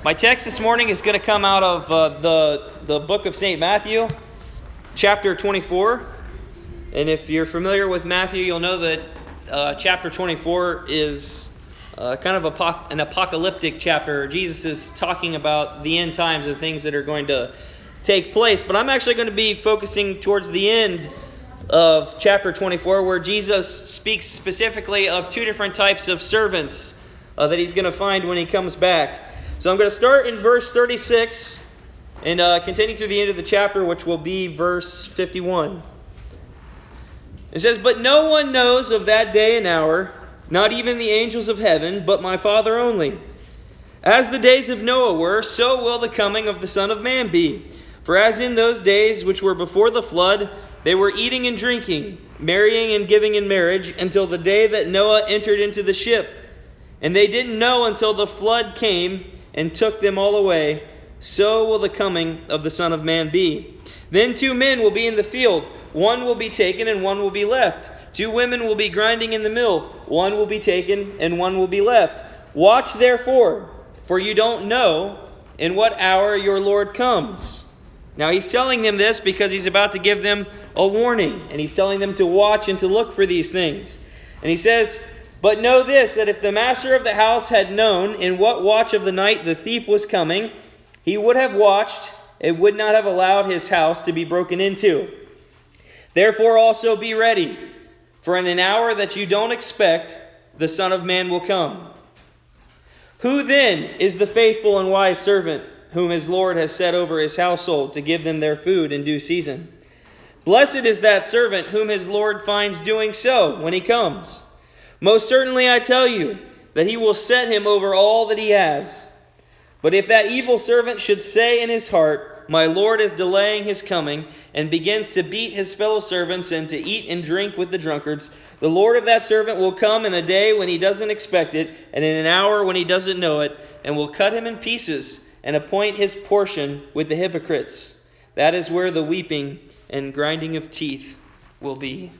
My text this morning is going to come out of the book of St. Matthew, chapter 24. And if you're familiar with Matthew, you'll know that chapter 24 is kind of an apocalyptic chapter. Jesus is talking about the end times and things that are going to take place. But I'm actually going to be focusing towards the end of chapter 24, where Jesus speaks specifically of two different types of servants that he's going to find when he comes back. So I'm going to start in verse 36 and continue through the end of the chapter, which will be verse 51. It says, "But no one knows of that day and hour, not even the angels of heaven, but my Father only. As the days of Noah were, so will the coming of the Son of Man be. For as in those days which were before the flood, they were eating and drinking, marrying and giving in marriage, until the day that Noah entered into the ship. And they didn't know until the flood came and took them all away. So will the coming of the Son of Man be. Then 2 men will be in the field. One will be taken and one will be left. 2 women will be grinding in the mill. One will be taken and one will be left. Watch therefore, for you don't know in what hour your Lord comes." Now he's telling them this because he's about to give them a warning. And he's telling them to watch and to look for these things. And he says, "But know this, that if the master of the house had known in what watch of the night the thief was coming, he would have watched and would not have allowed his house to be broken into. Therefore also be ready, for in an hour that you don't expect, the Son of Man will come. Who then is the faithful and wise servant whom his Lord has set over his household to give them their food in due season? Blessed is that servant whom his Lord finds doing so when he comes. Most certainly I tell you that he will set him over all that he has. But if that evil servant should say in his heart, 'My Lord is delaying his coming,' and begins to beat his fellow servants and to eat and drink with the drunkards, the Lord of that servant will come in a day when he doesn't expect it, and in an hour when he doesn't know it, and will cut him in pieces and appoint his portion with the hypocrites. That is where the weeping and grinding of teeth will be."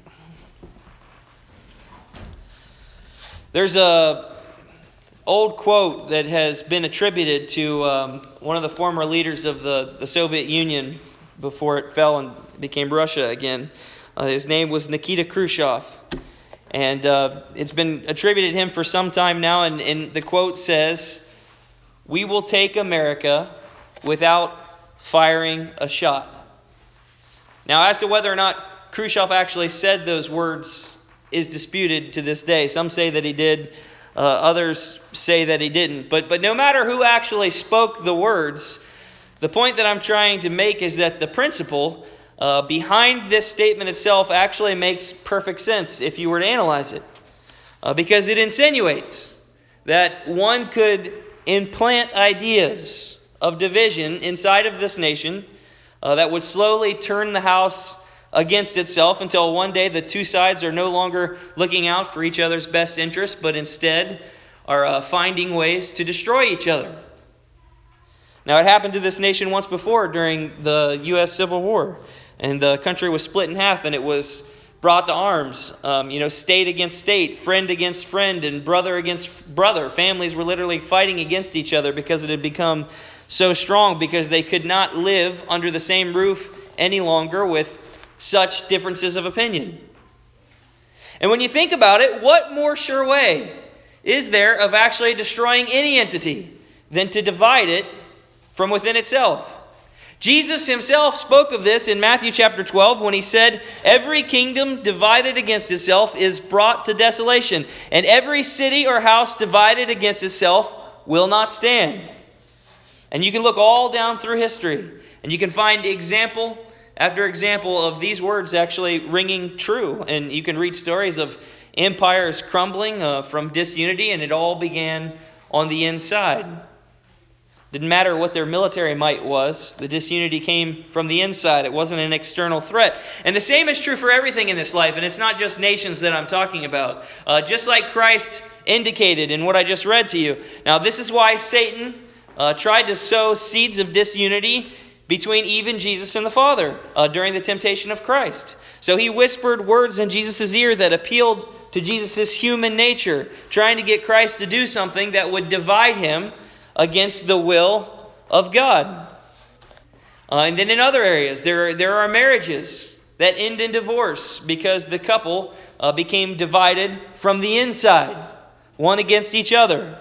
There's a old quote that has been attributed to one of the former leaders of the Soviet Union before it fell and became Russia again. His name was Nikita Khrushchev. And it's been attributed to him for some time now. And the quote says, "We will take America without firing a shot." Now, as to whether or not Khrushchev actually said those words is disputed to this day. Some say that he did. Others say that he didn't. But no matter who actually spoke the words, the point that I'm trying to make is that the principle behind this statement itself actually makes perfect sense if you were to analyze it. Because it insinuates that one could implant ideas of division inside of this nation that would slowly turn the house against itself until one day the two sides are no longer looking out for each other's best interests, but instead are finding ways to destroy each other. Now, it happened to this nation once before during the U.S. Civil War, and the country was split in half, and it was brought to arms. State against state, friend against friend, and brother against brother. Families were literally fighting against each other because it had become so strong, because they could not live under the same roof any longer with such differences of opinion. And when you think about it, what more sure way is there of actually destroying any entity than to divide it from within itself? Jesus himself spoke of this in Matthew chapter 12 when he said, "Every kingdom divided against itself is brought to desolation, and every city or house divided against itself will not stand." And you can look all down through history, and you can find example after example of these words actually ringing true. And you can read stories of empires crumbling from disunity, and it all began on the inside. Didn't matter what their military might was, the disunity came from the inside. It wasn't an external threat. And the same is true for everything in this life, and it's not just nations that I'm talking about. Just like Christ indicated in what I just read to you. Now, this is why Satan tried to sow seeds of disunity between even Jesus and the Father during the temptation of Christ. So he whispered words in Jesus' ear that appealed to Jesus' human nature, trying to get Christ to do something that would divide him against the will of God. And then in other areas, there are marriages that end in divorce because the couple became divided from the inside, one against each other.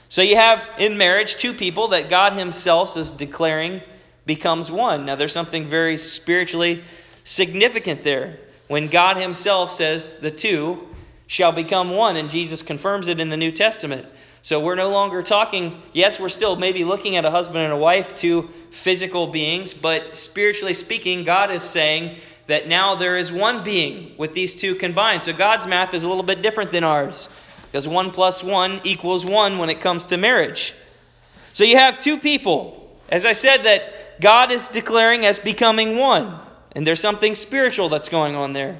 So you have in marriage two people that God Himself is declaring becomes one. Now there's something very spiritually significant there. When God Himself says the two shall become one, and Jesus confirms it in the New Testament. So we're no longer talking, yes, we're still maybe looking at a husband and a wife, two physical beings, but spiritually speaking, God is saying that now there is one being with these two combined. So God's math is a little bit different than ours, because 1 + 1 = 1 when it comes to marriage. So you have two people, as I said, that God is declaring as becoming one. And there's something spiritual that's going on there,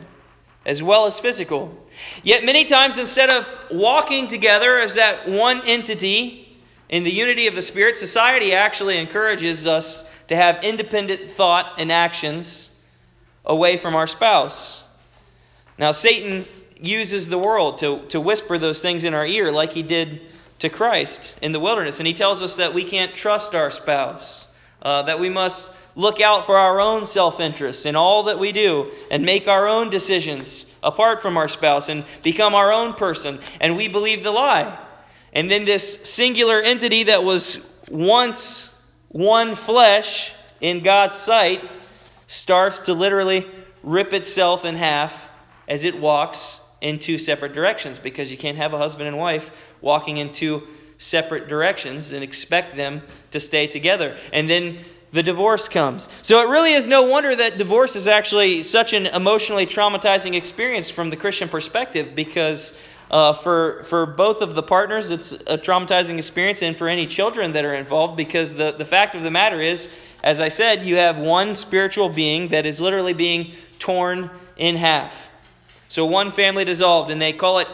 as well as physical. Yet many times, instead of walking together as that one entity in the unity of the Spirit, society actually encourages us to have independent thought and actions away from our spouse. Now, Satan uses the world to whisper those things in our ear like he did to Christ in the wilderness. And he tells us that we can't trust our spouse, that we must look out for our own self-interest in all that we do and make our own decisions apart from our spouse and become our own person. And we believe the lie. And then this singular entity that was once one flesh in God's sight starts to literally rip itself in half as it walks in two separate directions, because you can't have a husband and wife walking in two separate directions and expect them to stay together. And then the divorce comes. So it really is no wonder that divorce is actually such an emotionally traumatizing experience from the Christian perspective, because for both of the partners it's a traumatizing experience, and for any children that are involved, because the fact of the matter is, as I said, you have one spiritual being that is literally being torn in half. So one family dissolved, and they call it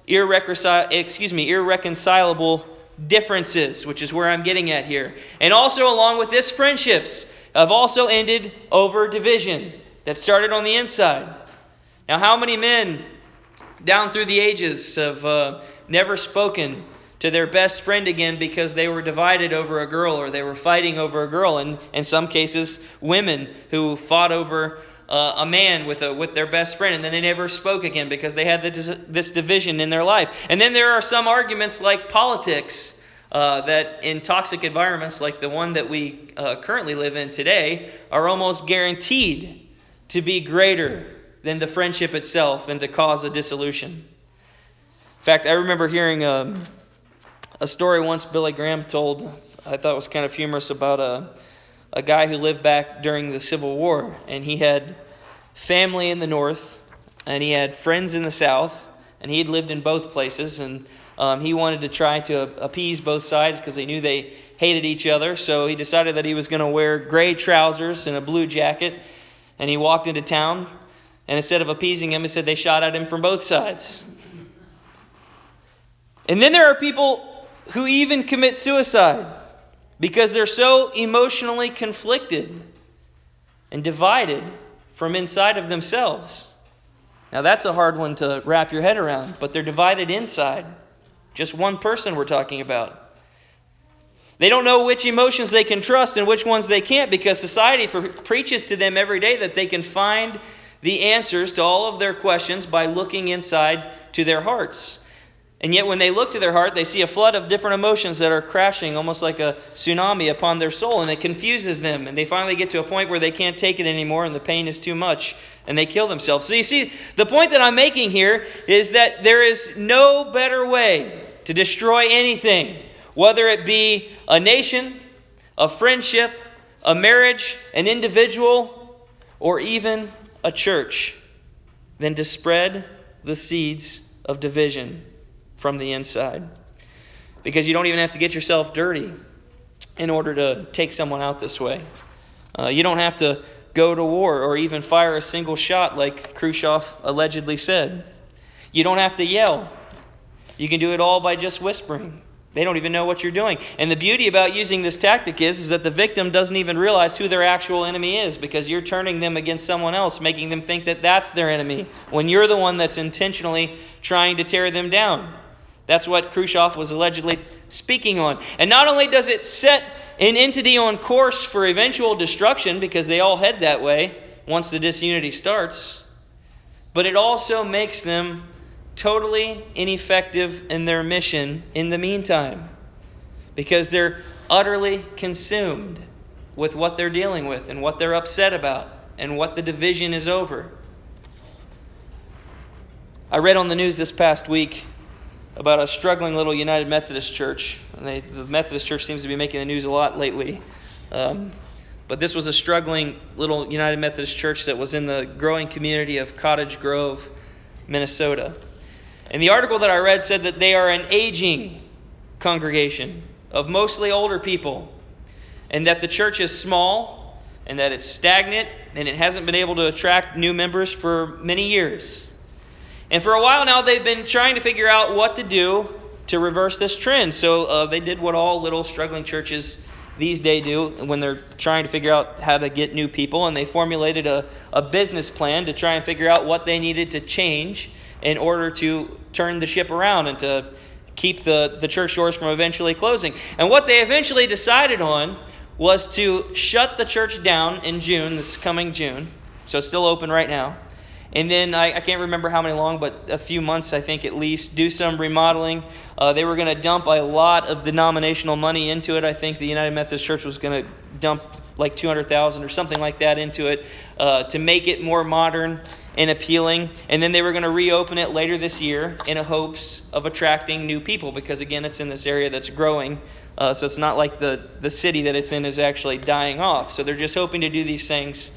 irreconcilable differences, which is where I'm getting at here. And also along with this, friendships have also ended over division that started on the inside. Now, how many men down through the ages have never spoken to their best friend again because they were divided over a girl, or they were fighting over a girl? And in some cases, women who fought over a man with their best friend, and then they never spoke again because they had this division in their life. And then there are some arguments like politics that in toxic environments like the one that we currently live in today are almost guaranteed to be greater than the friendship itself and to cause a dissolution. In fact, I remember hearing a story once Billy Graham told, I thought was kind of humorous, about a guy who lived back during the Civil War, and he had family in the North, and he had friends in the South, and he had lived in both places, and he wanted to try to appease both sides because he knew they hated each other. So he decided that he was going to wear gray trousers and a blue jacket, and he walked into town, and instead of appeasing him, he said they shot at him from both sides. And then there are people who even commit suicide because they're so emotionally conflicted and divided from inside of themselves. Now that's a hard one to wrap your head around, but they're divided inside. Just one person we're talking about. They don't know which emotions they can trust and which ones they can't, because society preaches to them every day that they can find the answers to all of their questions by looking inside to their hearts. And yet when they look to their heart, they see a flood of different emotions that are crashing almost like a tsunami upon their soul, and it confuses them, and they finally get to a point where they can't take it anymore and the pain is too much, and they kill themselves. So you see, the point that I'm making here is that there is no better way to destroy anything, whether it be a nation, a friendship, a marriage, an individual, or even a church, than to spread the seeds of division from the inside. Because you don't even have to get yourself dirty in order to take someone out this way. You don't have to go to war or even fire a single shot like Khrushchev allegedly said. You don't have to yell. You can do it all by just whispering. They don't even know what you're doing. And the beauty about using this tactic is that the victim doesn't even realize who their actual enemy is, because you're turning them against someone else, making them think that that's their enemy, when you're the one that's intentionally trying to tear them down. That's what Khrushchev was allegedly speaking on. And not only does it set an entity on course for eventual destruction, because they all head that way once the disunity starts, but it also makes them totally ineffective in their mission in the meantime, because they're utterly consumed with what they're dealing with and what they're upset about and what the division is over. I read on the news this past week about a struggling little United Methodist church. And the Methodist church seems to be making the news a lot lately. But this was a struggling little United Methodist church that was in the growing community of Cottage Grove, Minnesota. And the article that I read said that they are an aging congregation of mostly older people, and that the church is small, and that it's stagnant, and it hasn't been able to attract new members for many years. And for a while now, they've been trying to figure out what to do to reverse this trend. So they did what all little struggling churches these days do when they're trying to figure out how to get new people. And they formulated a business plan to try and figure out what they needed to change in order to turn the ship around and to keep the church doors from eventually closing. And what they eventually decided on was to shut the church down in June, this coming June. So it's still open right now. And then I can't remember how many long, but a few months, I think at least, do some remodeling. They were going to dump a lot of denominational money into it. I think the United Methodist Church was going to dump like $200,000 or something like that into it to make it more modern and appealing. And then they were going to reopen it later this year in hopes of attracting new people, because again, it's in this area that's growing. So it's not like the city that it's in is actually dying off. So they're just hoping to do these things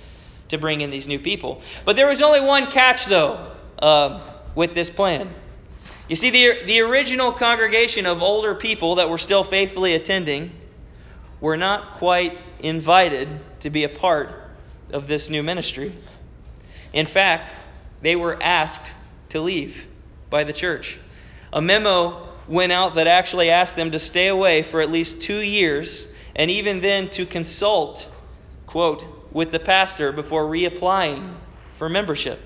to bring in these new people. But there was only one catch, though, with this plan. You see, the original congregation of older people that were still faithfully attending were not quite invited to be a part of this new ministry. In fact, they were asked to leave by the church. A memo went out that actually asked them to stay away for at least 2 years, and even then to consult, quote, with the pastor before reapplying for membership.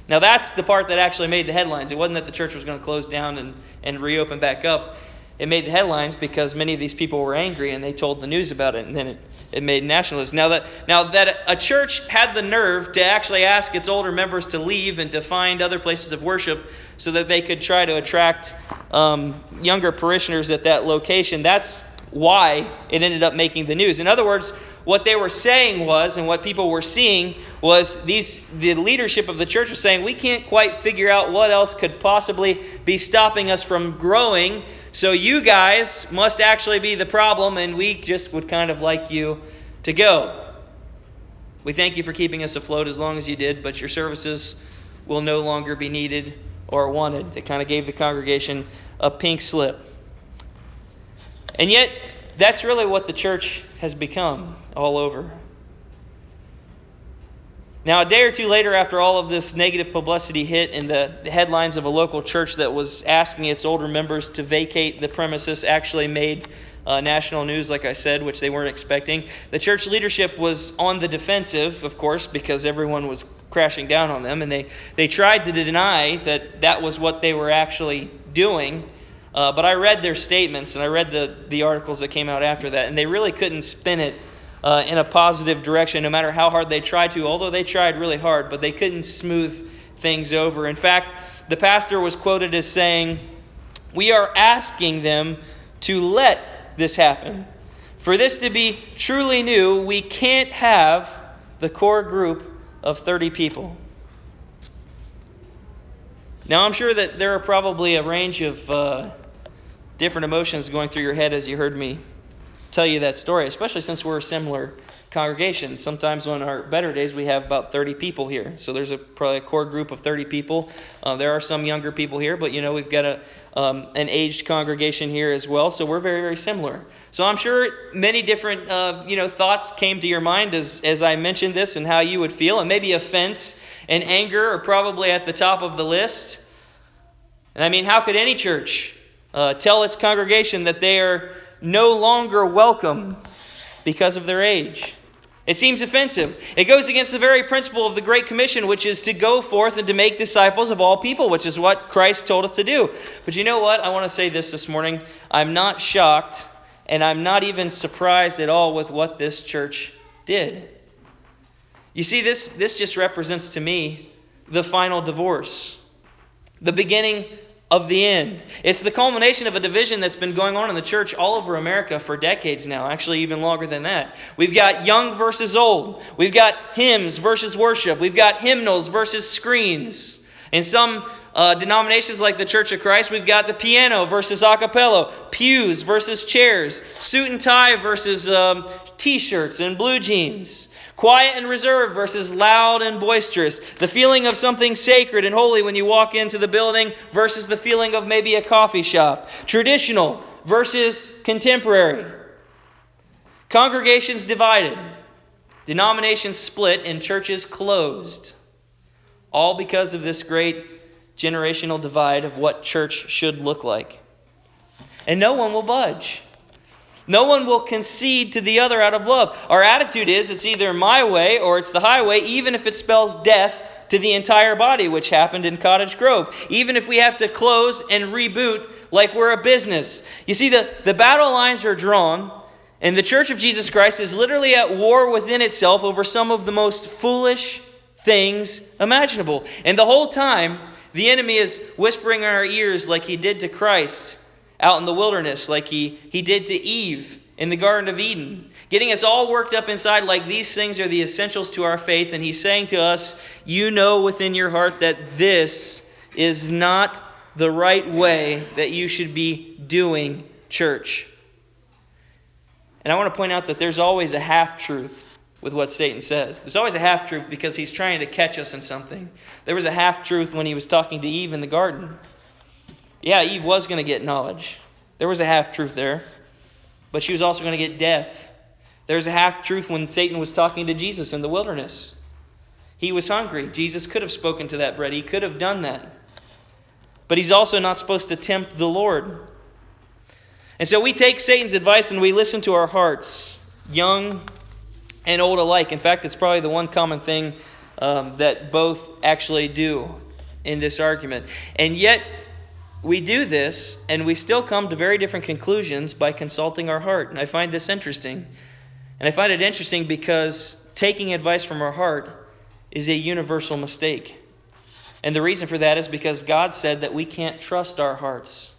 Now that's the part that actually made the headlines. It wasn't that the church was going to close down and reopen back up. It made the headlines because many of these people were angry and they told the news about it, and then it made national news. Now that a church had the nerve to actually ask its older members to leave and to find other places of worship so that they could try to attract younger parishioners at that location, that's why it ended up making the news. In other words, what they were saying was, and what people were seeing was, the leadership of the church was saying, we can't quite figure out what else could possibly be stopping us from growing, so you guys must actually be the problem, and we just would kind of like you to go. We thank you for keeping us afloat as long as you did, but your services will no longer be needed or wanted. They kind of gave the congregation a pink slip. And yet, that's really what the church has become all over. Now, a day or two later, after all of this negative publicity hit in the headlines of a local church that was asking its older members to vacate the premises, actually made national news, like I said, which they weren't expecting. The church leadership was on the defensive, of course, because everyone was crashing down on them, and they tried to deny that was what they were actually doing. But I read their statements, and I read the articles that came out after that, and they really couldn't spin it in a positive direction, no matter how hard they tried to, although they tried really hard, but they couldn't smooth things over. In fact, the pastor was quoted as saying, "We are asking them to let this happen. For this to be truly new, we can't have the core group of 30 people." Now, I'm sure that there are probably a range of different emotions going through your head as you heard me tell you that story, especially since we're a similar congregation. Sometimes on our better days, we have about 30 people here. So there's probably a core group of 30 people. There are some younger people here, but we've got an aged congregation here as well. So we're very, very similar. So I'm sure many different thoughts came to your mind as I mentioned this and how you would feel. And maybe offense and anger are probably at the top of the list. And I mean, how could any church tell its congregation that they are no longer welcome because of their age? It seems offensive. It goes against the very principle of the Great Commission, which is to go forth and to make disciples of all people, which is what Christ told us to do. But you know what? I want to say this morning. I'm not shocked, and I'm not even surprised at all with what this church did. You see, this just represents to me the final divorce, the beginning of the end. It's the culmination of a division that's been going on in the church all over America for decades now, actually even longer than that. We've got young versus old. We've got hymns versus worship. We've got hymnals versus screens. In some denominations like the Church of Christ, we've got the piano versus a cappella, pews versus chairs, suit and tie versus t-shirts and blue jeans. Quiet and reserved versus loud and boisterous. The feeling of something sacred and holy when you walk into the building versus the feeling of maybe a coffee shop. Traditional versus contemporary. Congregations divided. Denominations split and churches closed. All because of this great generational divide of what church should look like. And no one will budge. No one will concede to the other out of love. Our attitude is it's either my way or it's the highway, even if it spells death to the entire body, which happened in Cottage Grove. Even if we have to close and reboot like we're a business. You see, the battle lines are drawn, and the Church of Jesus Christ is literally at war within itself over some of the most foolish things imaginable. And the whole time, the enemy is whispering in our ears like he did to Christ out in the wilderness, like he did to Eve in the Garden of Eden, getting us all worked up inside like these things are the essentials to our faith. And he's saying to us, you know within your heart that this is not the right way that you should be doing church. And I want to point out that there's always a half-truth with what Satan says. There's always a half-truth because he's trying to catch us in something. There was a half-truth when he was talking to Eve in the garden. Yeah, Eve was going to get knowledge. There was a half-truth there. But she was also going to get death. There's a half-truth when Satan was talking to Jesus in the wilderness. He was hungry. Jesus could have spoken to that bread. He could have done that. But he's also not supposed to tempt the Lord. And so we take Satan's advice and we listen to our hearts, young and old alike. In fact, it's probably the one common thing that both actually do in this argument. And yet, we do this, and we still come to very different conclusions by consulting our heart. And I find this interesting. And I find it interesting because taking advice from our heart is a universal mistake. And the reason for that is because God said that we can't trust our hearts.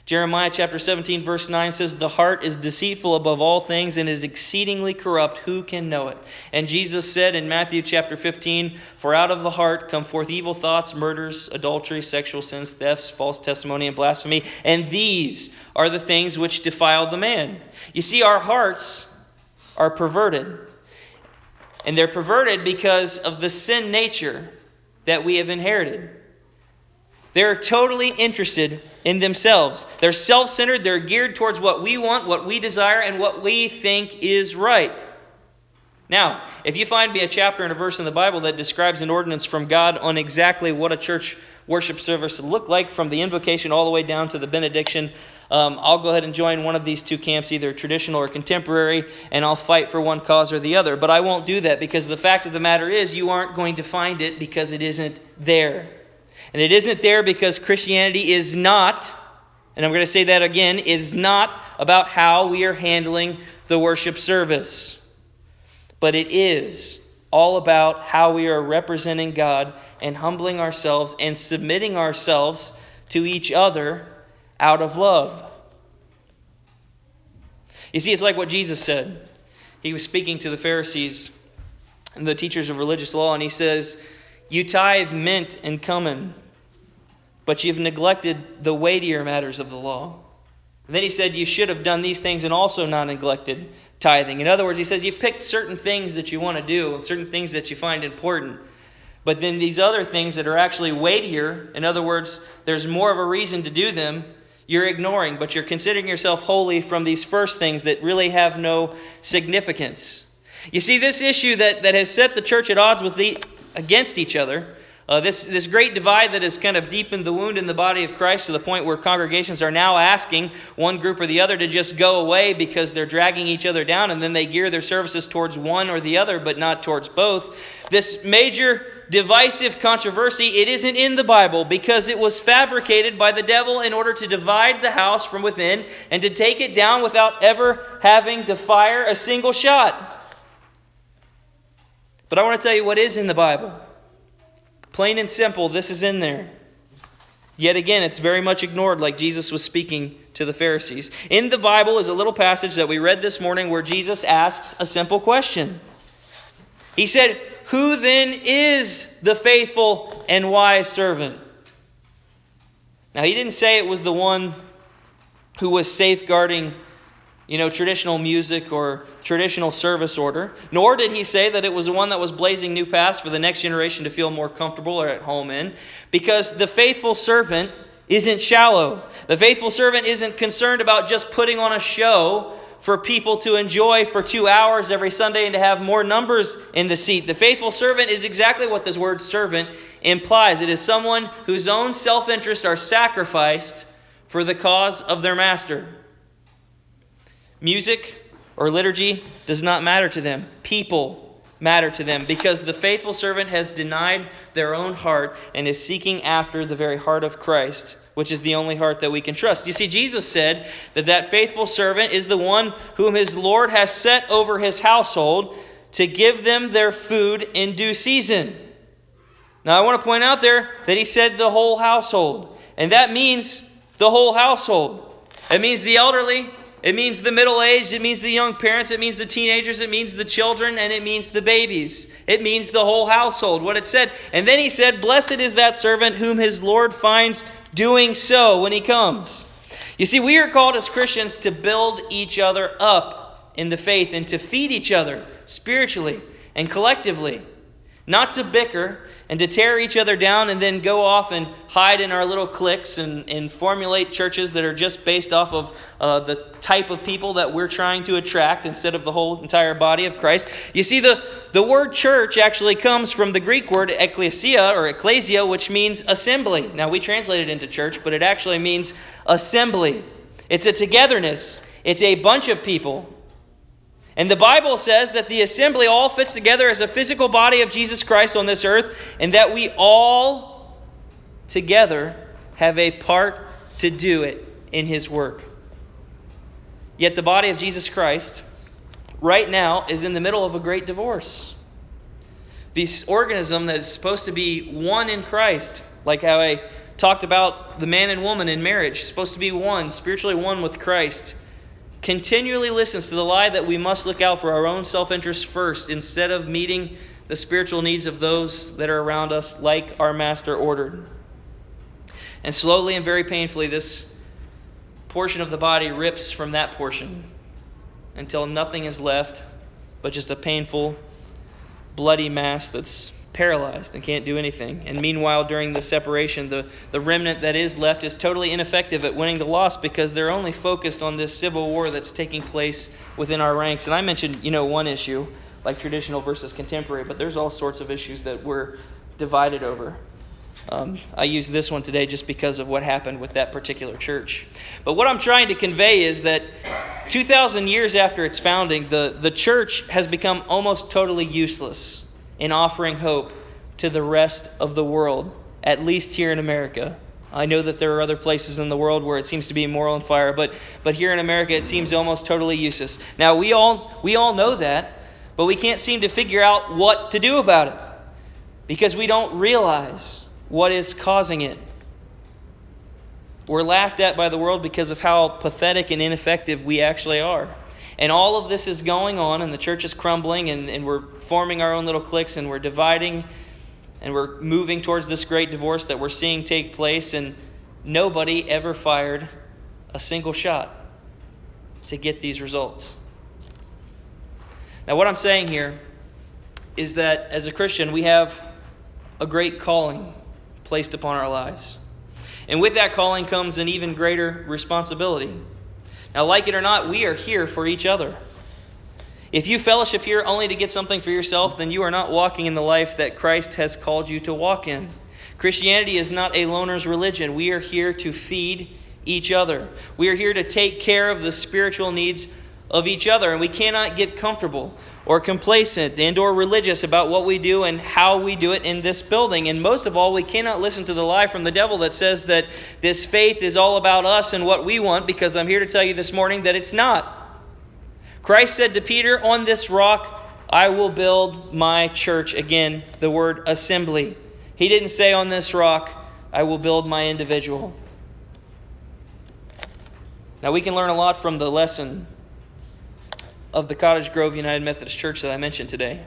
Jeremiah chapter 17 verse 9 says, the heart is deceitful above all things and is exceedingly corrupt. Who can know it? And Jesus said in Matthew chapter 15, for out of the heart come forth evil thoughts, murders, adultery, sexual sins, thefts, false testimony, and blasphemy. And these are the things which defile the man. You see, our hearts are perverted. And they're perverted because of the sin nature that we have inherited. They're totally interested in themselves. They're self-centered. They're geared towards what we want, what we desire, and what we think is right. Now, if you find me a chapter and a verse in the Bible that describes an ordinance from God on exactly what a church worship service would look like, from the invocation all the way down to the benediction, I'll go ahead and join one of these two camps, either traditional or contemporary, and I'll fight for one cause or the other. But I won't do that because the fact of the matter is you aren't going to find it because it isn't there. And it isn't there because Christianity is not, and I'm going to say that again, is not about how we are handling the worship service. But it is all about how we are representing God and humbling ourselves and submitting ourselves to each other out of love. You see, it's like what Jesus said. He was speaking to the Pharisees and the teachers of religious law, and he says, you tithe mint and cumin, but you've neglected the weightier matters of the law. And then he said you should have done these things and also not neglected tithing. In other words, he says you've picked certain things that you want to do and certain things that you find important. But then these other things that are actually weightier, in other words, there's more of a reason to do them, you're ignoring. But you're considering yourself holy from these first things that really have no significance. You see, this issue that has set the church at odds with against each other This great divide that has kind of deepened the wound in the body of Christ to the point where congregations are now asking one group or the other to just go away because they're dragging each other down, and then they gear their services towards one or the other, but not towards both. This major divisive controversy, it isn't in the Bible because it was fabricated by the devil in order to divide the house from within and to take it down without ever having to fire a single shot. But I want to tell you what is in the Bible. Plain and simple, this is in there. Yet again, it's very much ignored, like Jesus was speaking to the Pharisees. In the Bible is a little passage that we read this morning where Jesus asks a simple question. He said, "Who then is the faithful and wise servant?" Now, he didn't say it was the one who was safeguarding, traditional music or traditional service order. Nor did he say that it was the one that was blazing new paths for the next generation to feel more comfortable or at home in. Because the faithful servant isn't shallow. The faithful servant isn't concerned about just putting on a show for people to enjoy for 2 hours every Sunday and to have more numbers in the seat. The faithful servant is exactly what this word servant implies. It is someone whose own self-interests are sacrificed for the cause of their master. Music or liturgy does not matter to them. People matter to them because the faithful servant has denied their own heart and is seeking after the very heart of Christ, which is the only heart that we can trust. You see, Jesus said that faithful servant is the one whom his Lord has set over his household to give them their food in due season. Now, I want to point out there that he said the whole household. And that means the whole household. It means the elderly. It means the middle-aged. It means the young parents. It means the teenagers. It means the children. And it means the babies. It means the whole household, what it said. And then he said, "Blessed is that servant whom his Lord finds doing so when he comes." You see, we are called as Christians to build each other up in the faith and to feed each other spiritually and collectively. Not to bicker and to tear each other down and then go off and hide in our little cliques and formulate churches that are just based off of the type of people that we're trying to attract instead of the whole entire body of Christ. You see, the word church actually comes from the Greek word ekklesia or ecclesia, which means assembly. Now, we translate it into church, but it actually means assembly. It's a togetherness. It's a bunch of people. And the Bible says that the assembly all fits together as a physical body of Jesus Christ on this earth, and that we all together have a part to do it in His work. Yet the body of Jesus Christ right now is in the middle of a great divorce. This organism that is supposed to be one in Christ, like how I talked about the man and woman in marriage, supposed to be one, spiritually one with Christ, continually listens to the lie that we must look out for our own self-interest first instead of meeting the spiritual needs of those that are around us like our Master ordered. And slowly and very painfully, this portion of the body rips from that portion until nothing is left but just a painful, bloody mass that's paralyzed and can't do anything. And meanwhile, during the separation, the remnant that is left is totally ineffective at winning the loss because they're only focused on this civil war that's taking place within our ranks. And I mentioned, one issue, like traditional versus contemporary, but there's all sorts of issues that we're divided over. I use this one today just because of what happened with that particular church. But what I'm trying to convey is that 2,000 years after its founding, the church has become almost totally useless in offering hope to the rest of the world, at least here in America. I know that there are other places in the world where it seems to be more on fire, but here in America it seems almost totally useless. Now we all know that, but we can't seem to figure out what to do about it because we don't realize what is causing it. We're laughed at by the world because of how pathetic and ineffective we actually are. And all of this is going on, and the church is crumbling, and we're forming our own little cliques, and we're dividing, and we're moving towards this great divorce that we're seeing take place, and nobody ever fired a single shot to get these results. Now, what I'm saying here is that as a Christian, we have a great calling placed upon our lives. And with that calling comes an even greater responsibility. Now, like it or not, we are here for each other. If you fellowship here only to get something for yourself, then you are not walking in the life that Christ has called you to walk in. Christianity is not a loner's religion. We are here to feed each other. We are here to take care of the spiritual needs of each other, and we cannot get comfortable or complacent and or religious about what we do and how we do it in this building. And most of all, we cannot listen to the lie from the devil that says that this faith is all about us and what we want, because I'm here to tell you this morning that it's not. Christ said to Peter, "On this rock I will build my church." Again, the word assembly. He didn't say, "On this rock I will build my individual." Now we can learn a lot from the lesson of the Cottage Grove United Methodist Church that I mentioned today.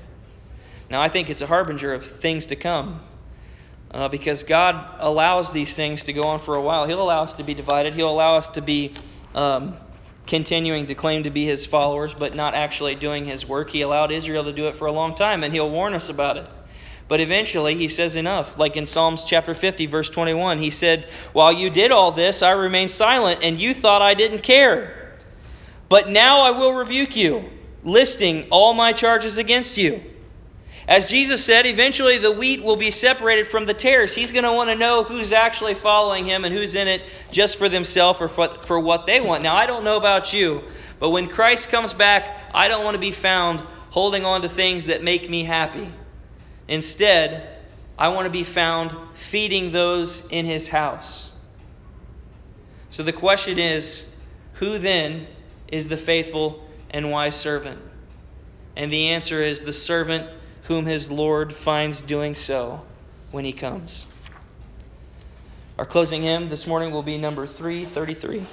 Now I think it's a harbinger of things to come, because God allows these things to go on for a while. He'll allow us to be divided. He'll allow us to be continuing to claim to be His followers, but not actually doing His work. He allowed Israel to do it for a long time, and He'll warn us about it. But eventually He says enough. Like in Psalms chapter 50, verse 21, He said, "While you did all this, I remained silent, and you thought I didn't care. But now I will rebuke you, listing all my charges against you." As Jesus said, eventually the wheat will be separated from the tares. He's going to want to know who's actually following Him and who's in it just for themselves or for what they want. Now, I don't know about you, but when Christ comes back, I don't want to be found holding on to things that make me happy. Instead, I want to be found feeding those in His house. So the question is, who then is the faithful and wise servant? And the answer is the servant whom his Lord finds doing so when He comes. Our closing hymn this morning will be number 333.